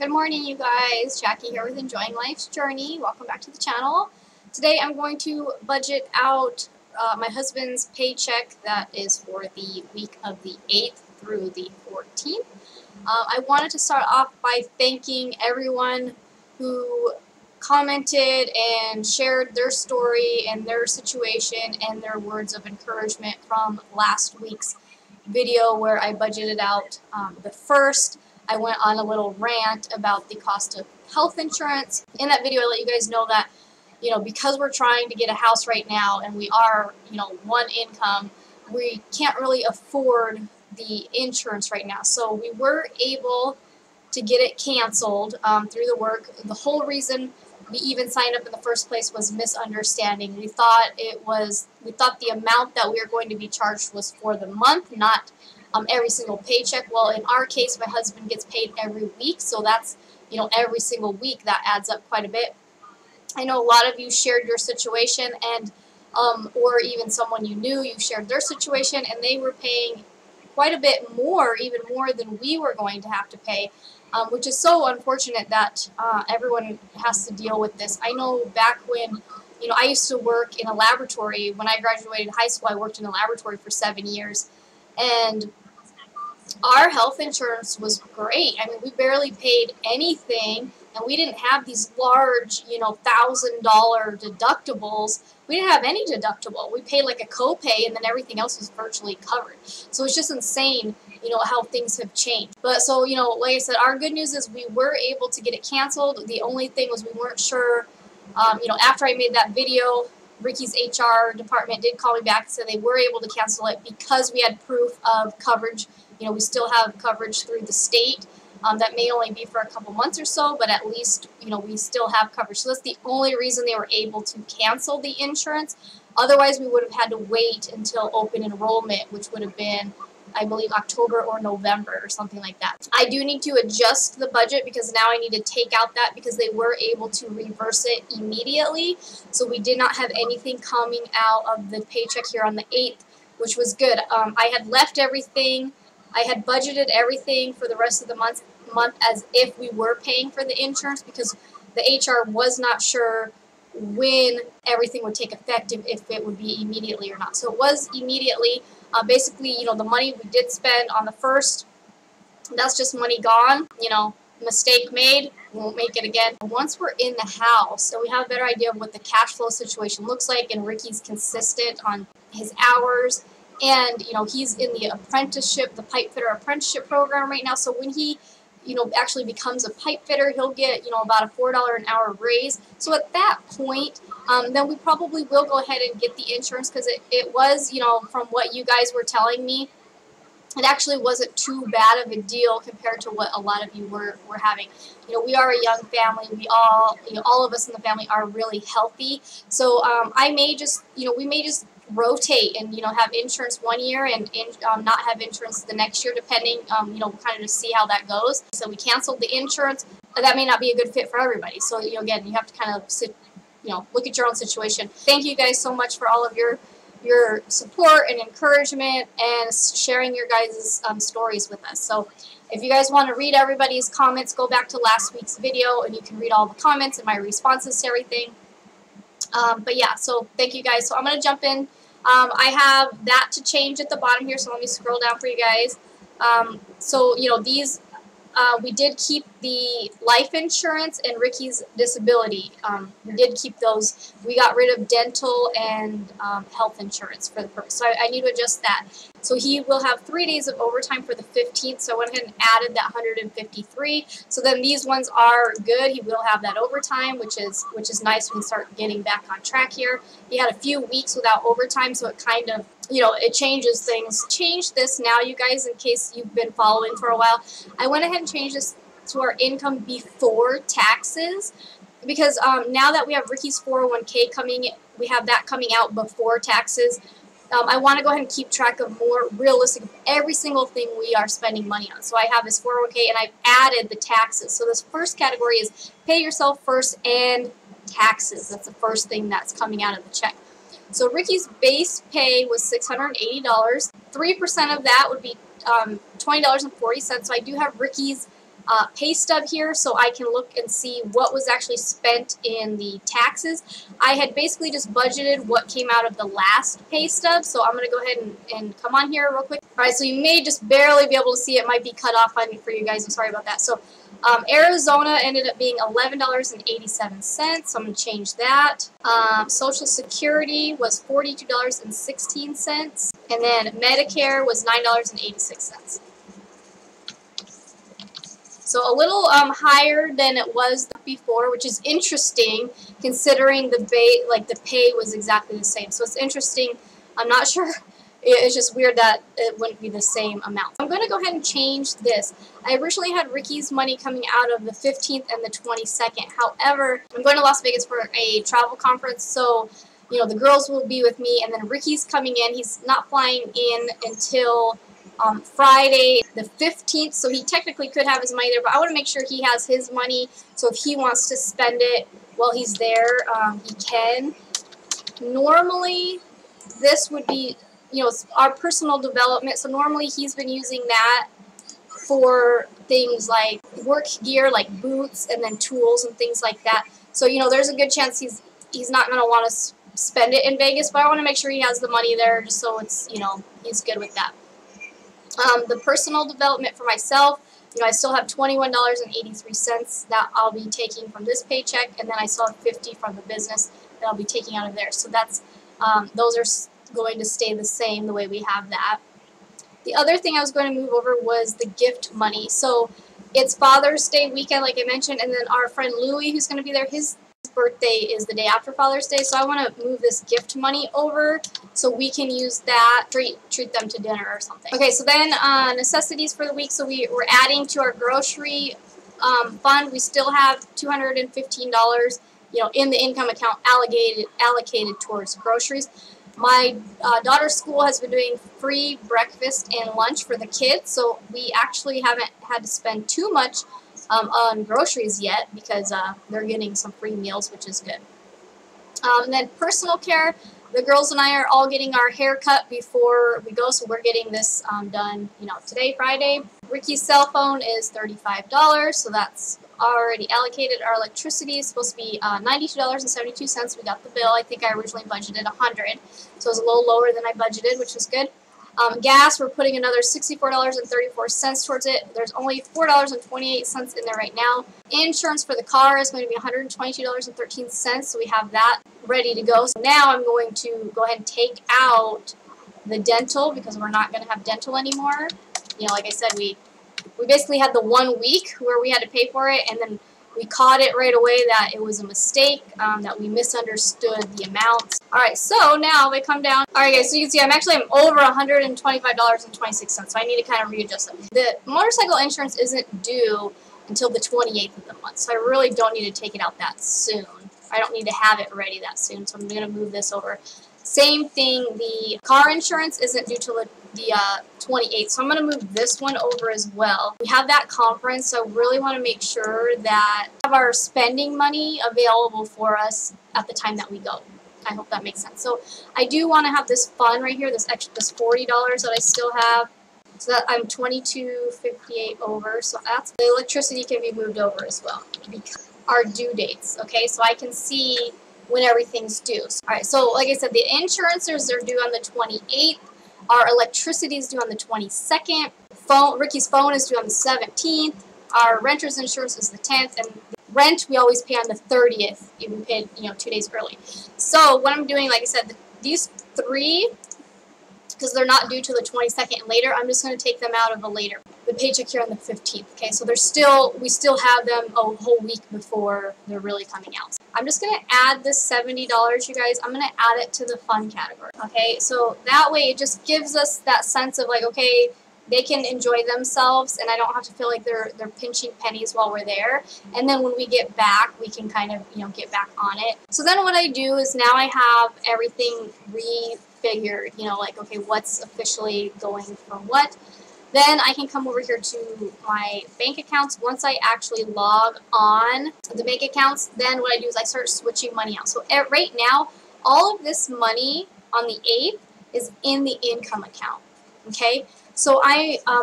Good morning, you guys. Jackie here with Enjoying Life's Journey. Welcome back to the channel. Today I'm going to budget out my husband's paycheck that is for the week of the 8th through the 14th. I wanted to start off by thanking everyone who commented and shared their story and their situation and their words of encouragement from last week's video where I budgeted out the first. I went on a little rant about the cost of health insurance. In that video, I let you guys know that, because we're trying to get a house right now and we are, one income, we can't really afford the insurance right now. So we were able to get it canceled through the work. The whole reason we even signed up in the first place was misunderstanding. We thought the amount that we were going to be charged was for the month, not every single paycheck. Well, in our case, my husband gets paid every week, so that's, every single week. That adds up quite a bit. I know a lot of you shared your situation, and or even someone you knew, you shared their situation, and they were paying quite a bit more, even more than we were going to have to pay, which is so unfortunate that everyone has to deal with this. I know back when, I used to work in a laboratory. When I graduated high school, I worked in a laboratory for 7 years, and our health insurance was great. I mean, we barely paid anything, and we didn't have these large, $1,000 deductibles. We didn't have any deductible. We paid like a copay, and then everything else was virtually covered. So it's just insane, how things have changed. But so, like I said, our good news is we were able to get it canceled. The only thing was we weren't sure, after I made that video, Ricky's HR department did call me back and said they were able to cancel it because we had proof of coverage. We still have coverage through the state. That may only be for a couple months or so, but at least, we still have coverage. So that's the only reason they were able to cancel the insurance. Otherwise, we would have had to wait until open enrollment, which would have been, I believe, October or November or something like that. I do need to adjust the budget because now I need to take out that because they were able to reverse it immediately. So we did not have anything coming out of the paycheck here on the 8th, which was good. I had left everything. I had budgeted everything for the rest of the month as if we were paying for the insurance because the HR was not sure when everything would take effect, if it would be immediately or not. So it was immediately. Basically, the money we did spend on the first, that's just money gone. Mistake made, we won't make it again. Once we're in the house and we have a better idea of what the cash flow situation looks like, and Ricky's consistent on his hours, and he's in the apprenticeship, the pipe fitter apprenticeship program right now. So when he actually becomes a pipe fitter, he'll get about a $4 an hour raise. So at that point, then we probably will go ahead and get the insurance because it was, from what you guys were telling me, it actually wasn't too bad of a deal compared to what a lot of you were having. We are a young family. We all, all of us in the family are really healthy. So I may just, we may just rotate and have insurance one year and not have insurance the next year, depending kind of to see how that goes. So we canceled the insurance. That may not be a good fit for everybody. So again, you have to kind of sit, look at your own situation. Thank you guys so much for all of your support and encouragement and sharing your guys' stories with us. So if you guys want to read everybody's comments, go back to last week's video and you can read all the comments and my responses to everything. But yeah, so thank you guys. So I'm going to jump in. I have that to change at the bottom here, so let me scroll down for you guys. So, these, we did keep the life insurance and Ricky's disability. We did keep those. We got rid of dental and health insurance for the purpose. So I need to adjust that. So he will have 3 days of overtime for the 15th. So I went ahead and added that 153. So then these ones are good. He will have that overtime, which is nice. We can start getting back on track here. He had a few weeks without overtime, so it kind of, it changes things. Change this now, you guys, in case you've been following for a while. I went ahead and changed this to our income before taxes because now that we have Ricky's 401k we have that coming out before taxes. I want to go ahead and keep track of more realistic of every single thing we are spending money on. So I have his 401k and I've added the taxes. So this first category is pay yourself first and taxes. That's the first thing that's coming out of the check. So Ricky's base pay was $680. 3% of that would be $20.40. So I do have Ricky's pay stub here so I can look and see what was actually spent in the taxes. I had basically just budgeted what came out of the last pay stub, so I'm going to go ahead and come on here real quick. Alright, so you may just barely be able to see it. Might be cut off on for you guys. I'm sorry about that. So Arizona ended up being $11.87, so I'm going to change that. Social Security was $42.16, and then Medicare was $9.86. So a little higher than it was before, which is interesting considering the pay was exactly the same. So it's interesting. I'm not sure. It's just weird that it wouldn't be the same amount. I'm going to go ahead and change this. I originally had Ricky's money coming out of the 15th and the 22nd. However, I'm going to Las Vegas for a travel conference, so the girls will be with me, and then Ricky's coming in. He's not flying in until Friday the 15th, so he technically could have his money there, but I want to make sure he has his money, so if he wants to spend it while he's there, he can. Normally, this would be, our personal development, so normally he's been using that for things like work gear, like boots, and then tools and things like that. So, there's a good chance he's not going to want to spend it in Vegas, but I want to make sure he has the money there just so it's, he's good with that. The personal development for myself, I still have $21.83 that I'll be taking from this paycheck, and then I still have $50 from the business that I'll be taking out of there. So that's those are going to stay the same the way we have that. The other thing I was going to move over was the gift money. So it's Father's Day weekend, like I mentioned, and then our friend Louie, who's going to be there, his birthday is the day after Father's Day, so I want to move this gift money over so we can use that, treat them to dinner or something. Okay, so then necessities for the week. So we're adding to our grocery fund. We still have $215, in the income account allocated towards groceries. My daughter's school has been doing free breakfast and lunch for the kids, so we actually haven't had to spend too much on groceries yet because they're getting some free meals, which is good. And then personal care, the girls and I are all getting our hair cut before we go, so we're getting this done, today, Friday. Ricky's cell phone is $35, so that's already allocated. Our electricity is supposed to be $92.72. We got the bill. I think I originally budgeted $100, so it was a little lower than I budgeted, which was good. Gas, we're putting another $64.34 towards it. There's only $4.28 in there right now. Insurance for the car is going to be $122.13, so we have that ready to go. So now I'm going to go ahead and take out the dental because we're not going to have dental anymore. Like I said, we basically had the 1 week where we had to pay for it, and then we caught it right away that it was a mistake, that we misunderstood the amounts. Alright, so now they come down. Alright guys, so you can see I'm over $125.26, so I need to kind of readjust them. The motorcycle insurance isn't due until the 28th of the month, so I really don't need to take it out that soon. I don't need to have it ready that soon, so I'm going to move this over. Same thing, the car insurance isn't due till the 28th, so I'm going to move this one over as well. We have that conference, so I really want to make sure that we have our spending money available for us at the time that we go. I hope that makes sense. So I do want to have this fund right here, this $40 that I still have. So that I'm $22.58 over, so that's the electricity can be moved over as well. Because our due dates, okay, so I can see when everything's due. Alright, so like I said, the insurances are due on the 28th. Our electricity is due on the 22nd. Ricky's phone is due on the 17th. Our renter's insurance is the 10th. And rent, we always pay on the 30th. We paid, 2 days early. So what I'm doing, like I said, these three, because they're not due till the 22nd and later, I'm just going to take them out of the paycheck here on the 15th. Okay, so we still have them a whole week before they're really coming out. I'm just going to add this $70, you guys. I'm going to add it to the fund category. Okay, so that way it just gives us that sense of like, okay, they can enjoy themselves, and I don't have to feel like they're pinching pennies while we're there. And then when we get back, we can kind of get back on it. So then what I do is now I have everything refigured. Like okay, what's officially going for what. Then I can come over here to my bank accounts. Once I actually log on the bank accounts, then what I do is I start switching money out. So right now, all of this money on the 8th is in the income account. Okay, So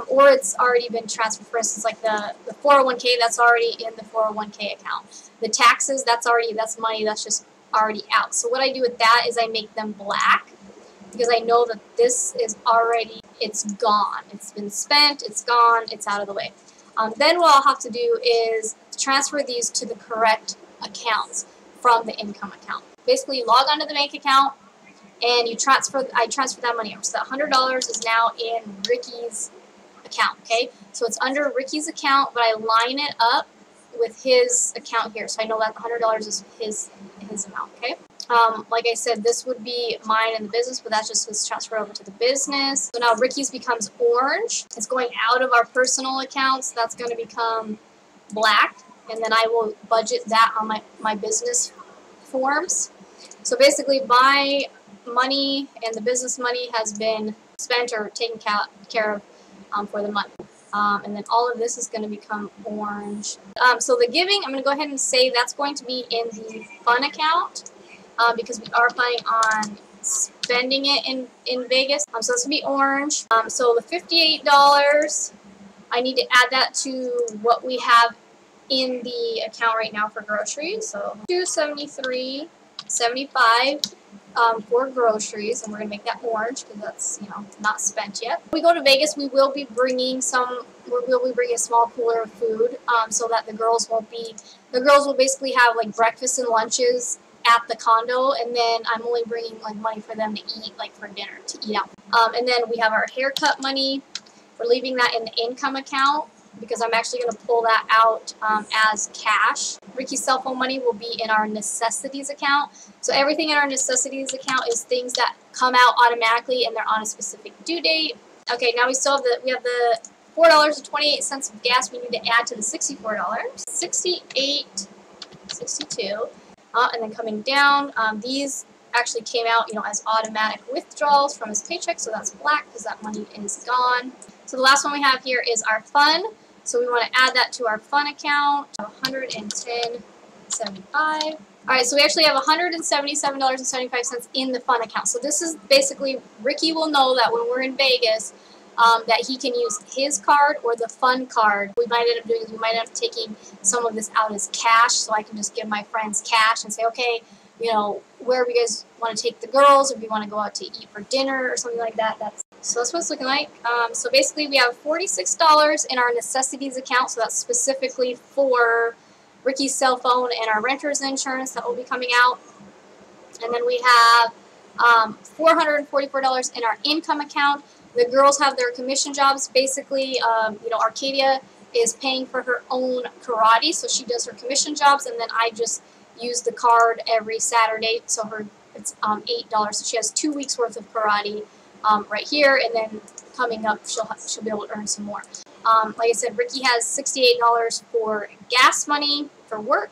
or it's already been transferred. For instance, like the 401k, that's already in the 401k account. The taxes, that's money that's just already out. So what I do with that is I make them black, because I know that this is already, it's gone. It's been spent, it's gone, it's out of the way. Then what I'll have to do is transfer these to the correct accounts from the income account. Basically, you log onto the bank account and I transfer that money over. So that $100 is now in Ricky's account, okay? So it's under Ricky's account, but I line it up with his account here. So I know that $100 is his amount, okay? Like I said, this would be mine in the business, but that's just transferred over to the business. So now Ricky's becomes orange. It's going out of our personal accounts. That's going to become black, and then I will budget that on my business forms. So basically, my money and the business money has been spent or taken care of for the month. And then all of this is going to become orange. So the giving, I'm going to go ahead and say that's going to be in the fun account, because we are planning on spending it in Vegas. So that's going to be orange. So the $58, I need to add that to what we have in the account right now for groceries. So $273.75 for groceries, and we're going to make that orange because that's, not spent yet. When we go to Vegas, we will be bringing a small cooler of food, so that the girls will basically have like breakfast and lunches at the condo, and then I'm only bringing like money for them to eat, like for dinner, to eat out. And then we have our haircut money. We're leaving that in the income account because I'm actually going to pull that out as cash. Ricky's cell phone money will be in our necessities account. So everything in our necessities account is things that come out automatically and they're on a specific due date. Okay, now we have the $4.28 of gas we need to add to the $64. $68.62. And then coming down, these actually came out, as automatic withdrawals from his paycheck, so that's black because that money is gone. So the last one we have here is our fun. So we want to add that to our fun account, $110.75. All right, so we actually have $177.75 in the fun account. So this is basically, Ricky will know that when we're in Vegas, that he can use his card or the fun card. What we might end up doing is we might end up taking some of this out as cash, so I can just give my friends cash and say, okay, wherever you guys want to take the girls, if you want to go out to eat for dinner or something like that. So that's what it's looking like. So basically we have $46 in our necessities account, so that's specifically for Ricky's cell phone and our renter's insurance that will be coming out. And then we have $444 in our income account. The girls have their commission jobs. Basically, Arcadia is paying for her own karate, so she does her commission jobs, and then I just use the card every Saturday, so it's $8. So she has 2 weeks worth of karate right here, and then coming up she'll be able to earn some more. Like I said, Ricky has $68 for gas money for work.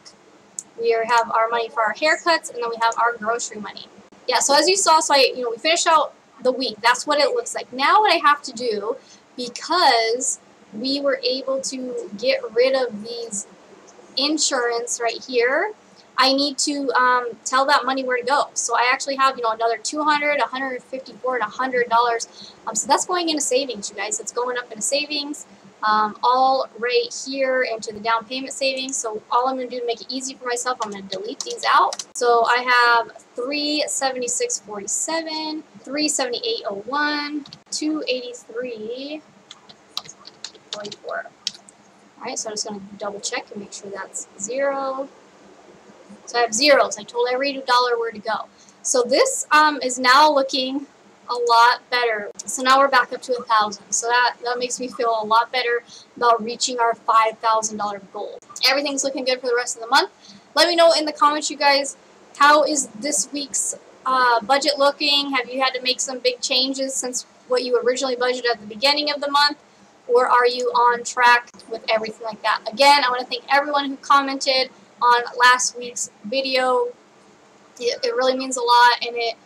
We have our money for our haircuts, and then we have our grocery money. Yeah, so as you saw, we finished out the week. That's what it looks like. Now what I have to do, because we were able to get rid of these insurance right here, I need to tell that money where to go. So I actually have, another $200, $154, and $100. So that's going into savings, you guys. It's going up into savings, all right here into the down payment savings. So all I'm going to do to make it easy for myself, I'm going to delete these out. So I have $376.47, $378.01, $283.44. All right, so I'm just going to double check and make sure that's zero. So I have zeros. I told every dollar where to go. So this is now looking a lot better. So now we're back up to 1,000. So that makes me feel a lot better about reaching our $5,000 goal. Everything's looking good for the rest of the month. Let me know in the comments, you guys, how is this week's budget looking? Have you had to make some big changes since what you originally budgeted at the beginning of the month? Or are you on track with everything like that? Again, I want to thank everyone who commented on last week's video. It really means a lot, and it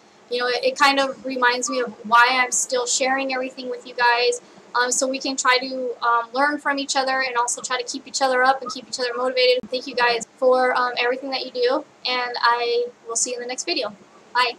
kind of reminds me of why I'm still sharing everything with you guys, so we can try to learn from each other and also try to keep each other up and keep each other motivated. Thank you guys for everything that you do, and I will see you in the next video. Bye.